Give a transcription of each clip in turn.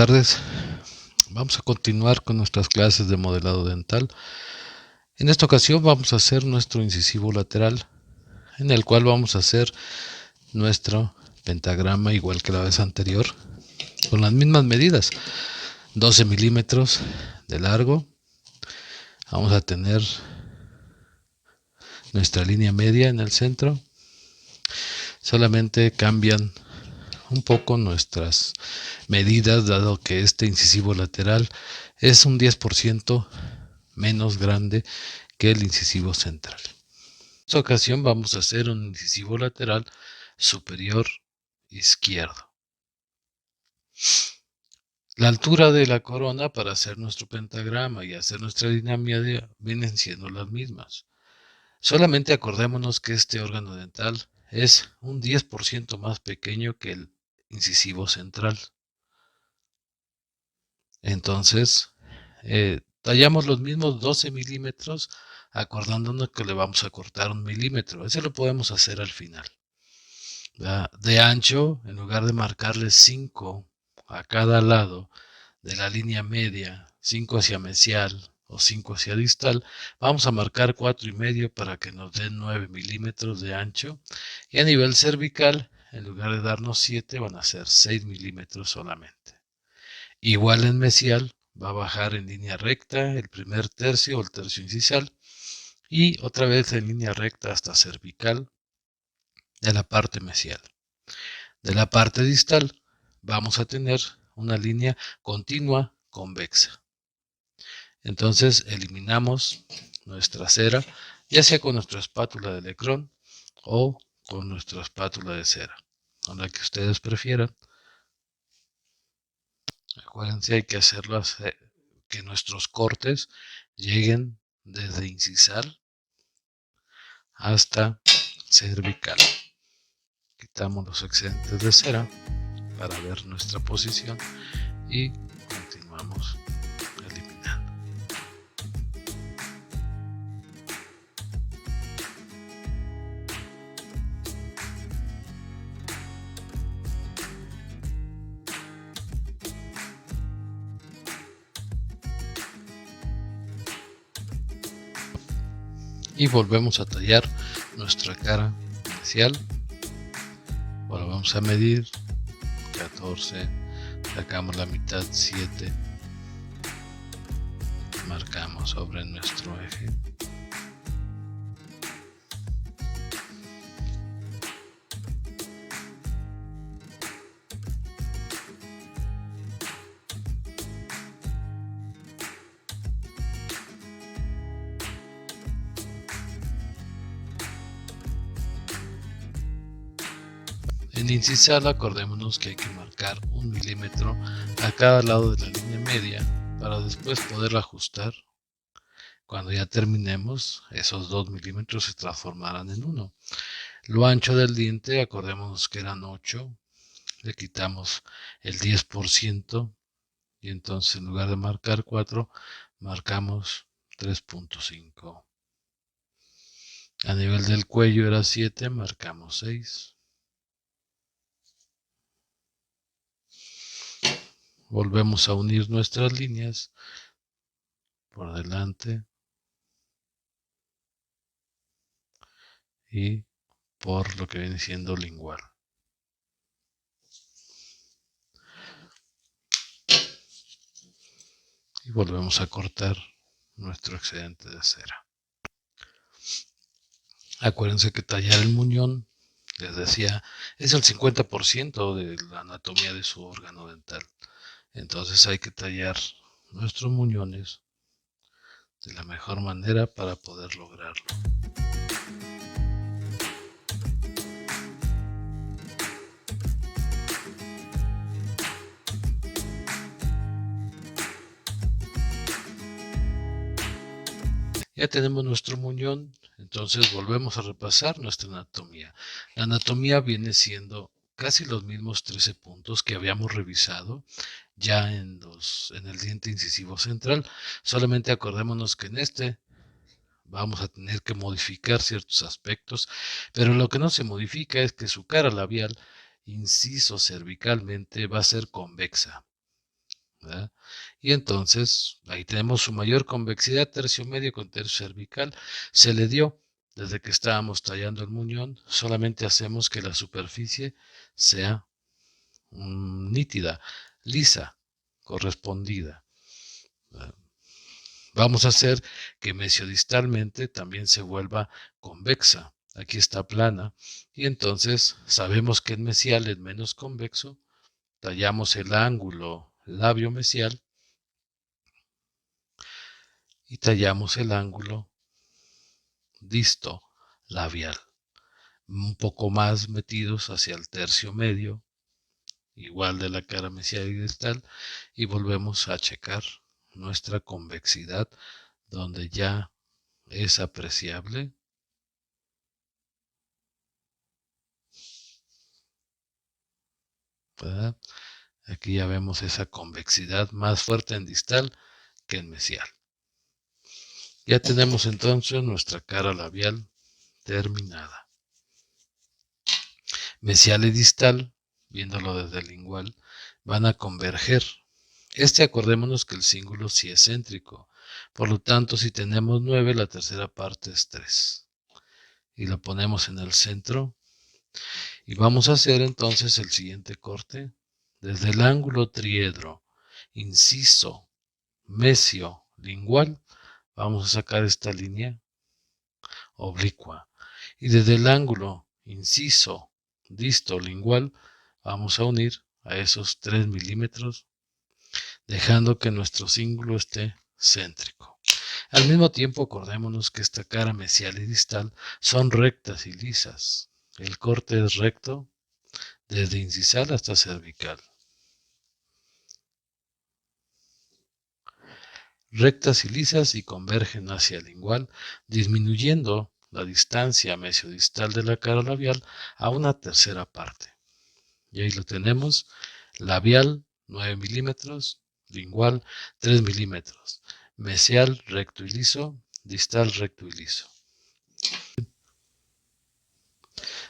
tardes. Vamos a continuar con nuestras clases de modelado dental. En esta ocasión vamos a hacer nuestro incisivo lateral, en el cual vamos a hacer nuestro pentagrama igual que la vez anterior, con las mismas medidas, 12 milímetros de largo. Vamos a tener nuestra línea media en el centro. Solamente cambian un poco nuestras medidas, dado que este incisivo lateral es un 10% menos grande que el incisivo central. En esta ocasión vamos a hacer un incisivo lateral superior izquierdo. La altura de la corona para hacer nuestro pentagrama y hacer nuestra línea media vienen siendo las mismas. Solamente acordémonos que este órgano dental es un 10% más pequeño que el incisivo central. Entonces, tallamos los mismos 12 milímetros, acordándonos que le vamos a cortar 1 milímetro. Ese lo podemos hacer al final. De ancho, en lugar de marcarle 5 a cada lado de la línea media, 5 hacia mesial o 5 hacia distal, vamos a marcar 4,5 para que nos den 9 milímetros de ancho. Y a nivel cervical, en lugar de darnos 7, van a ser 6 milímetros solamente. Igual en mesial, va a bajar en línea recta el primer tercio o el tercio incisal, y otra vez en línea recta hasta cervical de la parte mesial. De la parte distal vamos a tener una línea continua convexa. Entonces eliminamos nuestra cera, ya sea con nuestra espátula de Lecron o con nuestra espátula de cera, con la que ustedes prefieran. Acuérdense, hay que hacerlo que nuestros cortes lleguen desde incisal hasta cervical. Quitamos los excedentes de cera para ver nuestra posición y continuamos eliminando. Y volvemos a tallar nuestra cara inicial. Bueno, vamos a medir 14, sacamos la mitad 7, marcamos sobre nuestro eje. En incisal, acordémonos que hay que marcar 1 milímetro a cada lado de la línea media para después poder ajustar. Cuando ya terminemos, esos 2 milímetros se transformarán en 1. Lo ancho del diente, acordémonos que eran 8, le quitamos el 10% y entonces en lugar de marcar 4, marcamos 3.5. A nivel del cuello era 7, marcamos 6. Volvemos a unir nuestras líneas por delante y por lo que viene siendo lingual. Y volvemos a cortar nuestro excedente de cera. Acuérdense que tallar el muñón, les decía, es el 50% de la anatomía de su órgano dental. Entonces hay que tallar nuestros muñones de la mejor manera para poder lograrlo. Ya tenemos nuestro muñón, entonces volvemos a repasar nuestra anatomía. La anatomía viene siendo casi los mismos 13 puntos que habíamos revisado ya en el diente incisivo central. Solamente acordémonos que en este vamos a tener que modificar ciertos aspectos, pero lo que no se modifica es que su cara labial, inciso cervicalmente, va a ser convexa. Y entonces ahí tenemos su mayor convexidad, tercio medio con tercio cervical. Se le dio desde que estábamos tallando el muñón. Solamente hacemos que la superficie sea nítida, lisa, correspondida. Vamos a hacer que mesiodistalmente también se vuelva convexa. Aquí está plana. Y entonces sabemos que en mesial es menos convexo. Tallamos el ángulo labio mesial y tallamos el ángulo disto labial. Un poco más metidos hacia el tercio medio, igual de la cara mesial y distal, y volvemos a checar nuestra convexidad, donde ya es apreciable. ¿Verdad? Aquí ya vemos esa convexidad más fuerte en distal que en mesial. Ya tenemos entonces nuestra cara labial terminada. Mesial y distal, viéndolo desde el lingual, van a converger. Acordémonos que el cíngulo sí es céntrico. Por lo tanto, si tenemos 9, la tercera parte es 3. Y lo ponemos en el centro. Y vamos a hacer entonces el siguiente corte. Desde el ángulo triedro, inciso, mesio, lingual, vamos a sacar esta línea oblicua. Y desde el ángulo inciso, disto, lingual, vamos a unir a esos 3 milímetros, dejando que nuestro cíngulo esté céntrico. Al mismo tiempo, acordémonos que esta cara mesial y distal son rectas y lisas. El corte es recto desde incisal hasta cervical. Rectas y lisas y convergen hacia el lingual, disminuyendo la distancia mesiodistal de la cara labial a una tercera parte. Y ahí lo tenemos, labial 9 milímetros, lingual 3 milímetros, mesial recto y liso, distal recto y liso.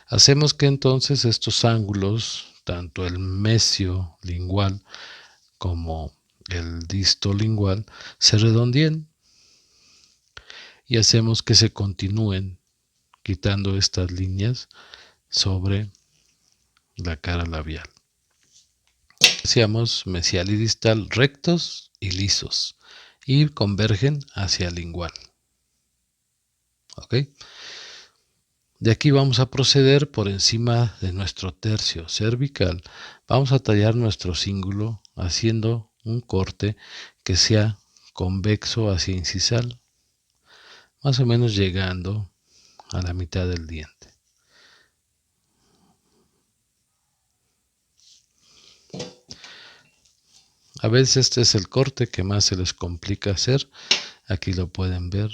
Hacemos que entonces estos ángulos, tanto el mesio lingual como el disto lingual, se redondeen y hacemos que se continúen quitando estas líneas sobre la cara labial. Hacíamos mesial y distal rectos y lisos y convergen hacia el lingual. ¿Ok? De aquí vamos a proceder por encima de nuestro tercio cervical. Vamos a tallar nuestro cíngulo haciendo un corte que sea convexo hacia incisal, más o menos llegando a la mitad del diente. A veces este es el corte que más se les complica hacer. Aquí lo pueden ver,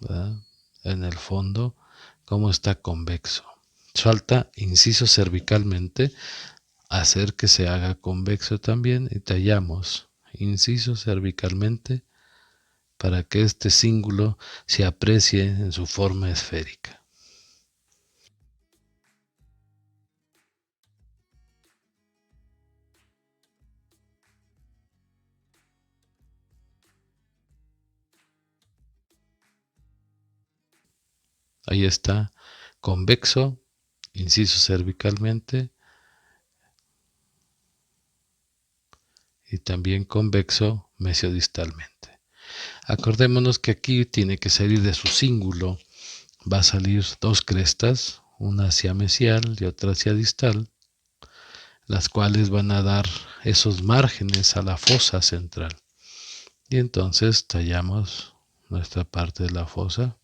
¿verdad? En el fondo, cómo está convexo. Falta inciso cervicalmente, hacer que se haga convexo también y tallamos inciso cervicalmente para que este cíngulo se aprecie en su forma esférica. Ahí está, convexo, inciso cervicalmente y también convexo mesiodistalmente. Acordémonos que aquí tiene que salir de su cíngulo, va a salir dos crestas, una hacia mesial y otra hacia distal, las cuales van a dar esos márgenes a la fosa central. Y entonces tallamos nuestra parte de la fosa,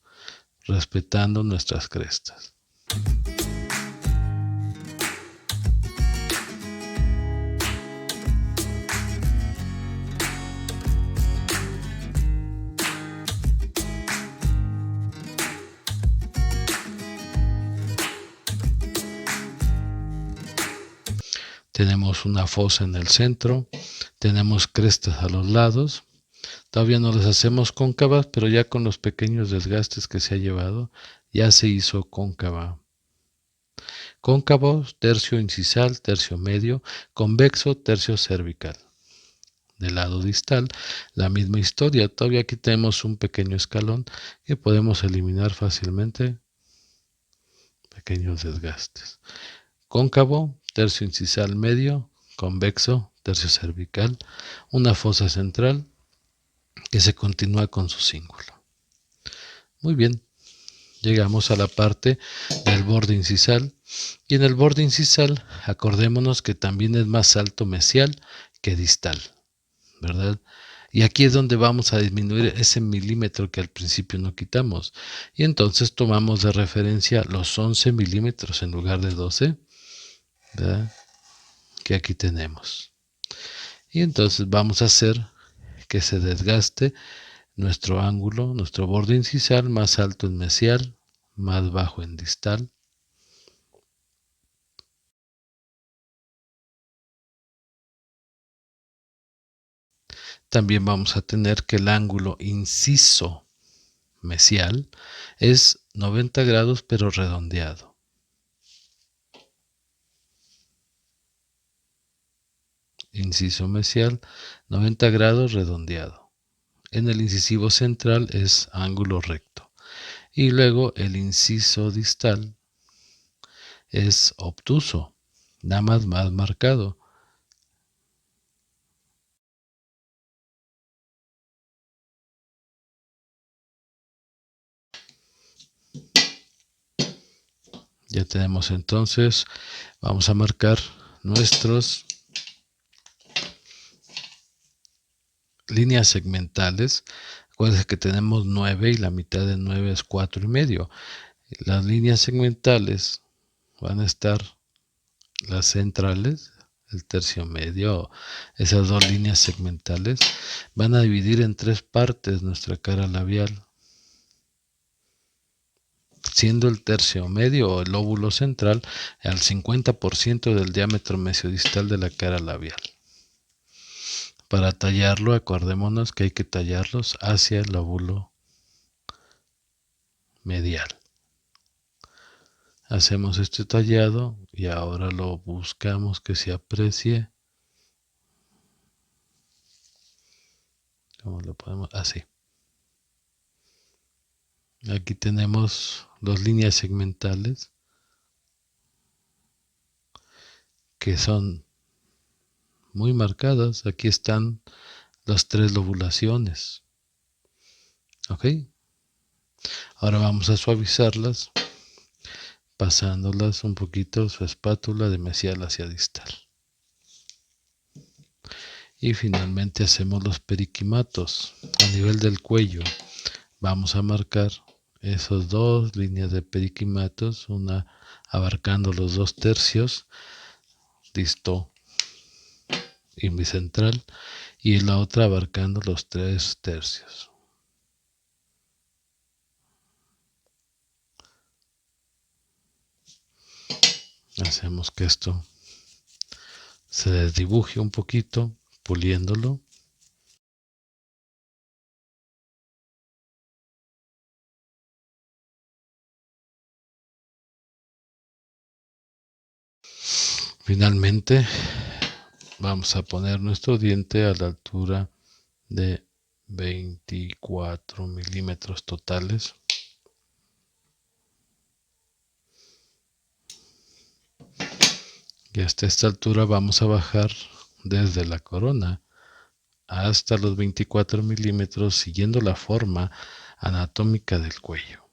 respetando nuestras crestas. Tenemos una fosa en el centro, tenemos crestas a los lados. Todavía no las hacemos cóncavas, pero ya con los pequeños desgastes que se ha llevado, ya se hizo cóncava. Cóncavo, tercio incisal, tercio medio, convexo, tercio cervical. Del lado distal, la misma historia. Todavía aquí tenemos un pequeño escalón que podemos eliminar fácilmente. Pequeños desgastes. Cóncavo, tercio incisal medio, convexo, tercio cervical, una fosa central que se continúa con su cíngulo. Muy bien, llegamos a la parte del borde incisal y en el borde incisal acordémonos que también es más alto mesial que distal, ¿verdad? Y aquí es donde vamos a disminuir ese milímetro que al principio no quitamos. Y entonces tomamos de referencia los 11 milímetros en lugar de 12, ¿verdad? Que aquí tenemos. Y entonces vamos a hacer que se desgaste nuestro ángulo, nuestro borde incisal más alto en mesial, más bajo en distal. También vamos a tener que el ángulo inciso mesial es 90 grados pero redondeado. Inciso mesial 90 grados redondeado. En el incisivo central es ángulo recto. Y luego el inciso distal es obtuso, nada más marcado. Ya tenemos entonces, vamos a marcar nuestros líneas segmentales. Acuérdense que tenemos 9 y la mitad de 9 es 4,5. Las líneas segmentales van a estar las centrales, el tercio medio, esas dos líneas segmentales van a dividir en 3 partes nuestra cara labial, siendo el tercio medio o el lóbulo central al 50% del diámetro mesiodistal de la cara labial. Para tallarlo, acordémonos que hay que tallarlos hacia el lóbulo medial. Hacemos este tallado y ahora lo buscamos que se aprecie. ¿Cómo lo podemos? Así. Aquí tenemos dos líneas segmentales que son muy marcadas. Aquí están las 3 lobulaciones. ¿Ok? Ahora vamos a suavizarlas pasándolas un poquito su espátula de mesial hacia distal. Y finalmente hacemos los periquimatos a nivel del cuello. Vamos a marcar esas dos líneas de periquimatos, una abarcando los 2 tercios, disto y bicentral, y la otra abarcando los 3 tercios. Hacemos que esto se desdibuje un poquito, puliéndolo. Finalmente vamos a poner nuestro diente a la altura de 24 milímetros totales. Y hasta esta altura vamos a bajar desde la corona hasta los 24 milímetros siguiendo la forma anatómica del cuello.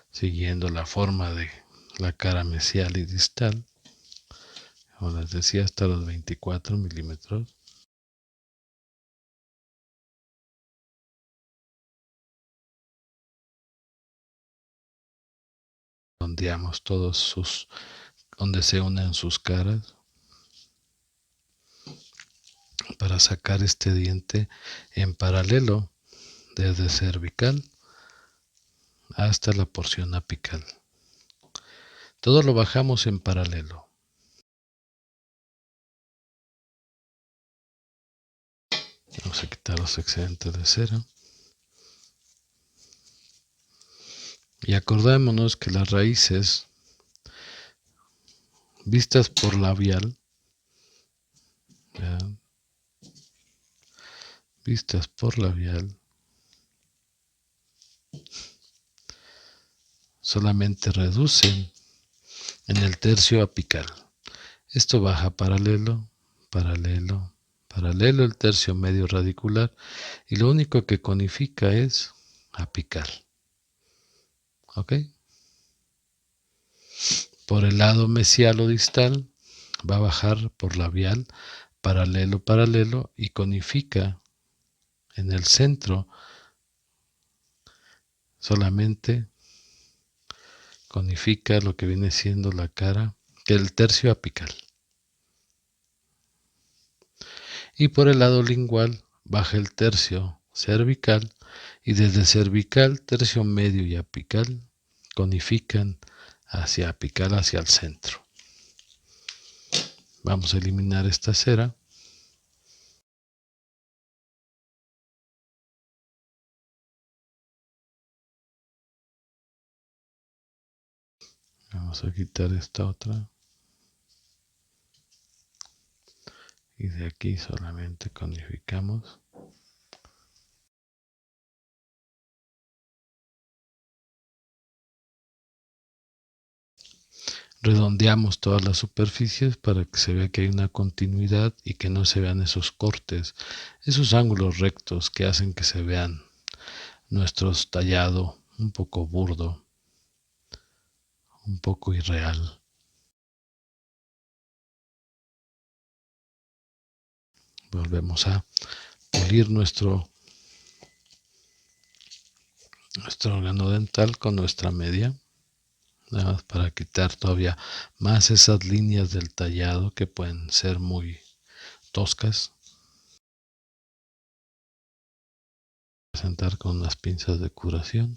Siguiendo la forma de la cara mesial y distal, como les decía, hasta los 24 milímetros. Ondeamos todos sus, donde se unen sus caras para sacar este diente en paralelo desde cervical hasta la porción apical. Todo lo bajamos en paralelo. Vamos a quitar los excedentes de cera. Y acordémonos que las raíces vistas por labial, ¿ya? Vistas por labial, solamente reducen en el tercio apical. Esto baja paralelo, paralelo, paralelo el tercio medio radicular y lo único que conifica es apical. ¿Ok? Por el lado mesial o distal va a bajar por labial, paralelo, paralelo y conifica en el centro, solamente conifica lo que viene siendo la cara, que el tercio apical. Y por el lado lingual baja el tercio cervical y desde cervical, tercio medio y apical conifican hacia apical, hacia el centro. Vamos a eliminar esta cera. Vamos a quitar esta otra. Y de aquí solamente conificamos. Redondeamos todas las superficies para que se vea que hay una continuidad y que no se vean esos cortes, esos ángulos rectos que hacen que se vean nuestro tallado un poco burdo, un poco irreal. Volvemos a pulir nuestro órgano dental con nuestra media, nada más para quitar todavía más esas líneas del tallado que pueden ser muy toscas. Presentar con unas pinzas de curación,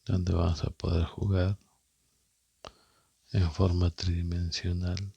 donde vamos a poder jugar en forma tridimensional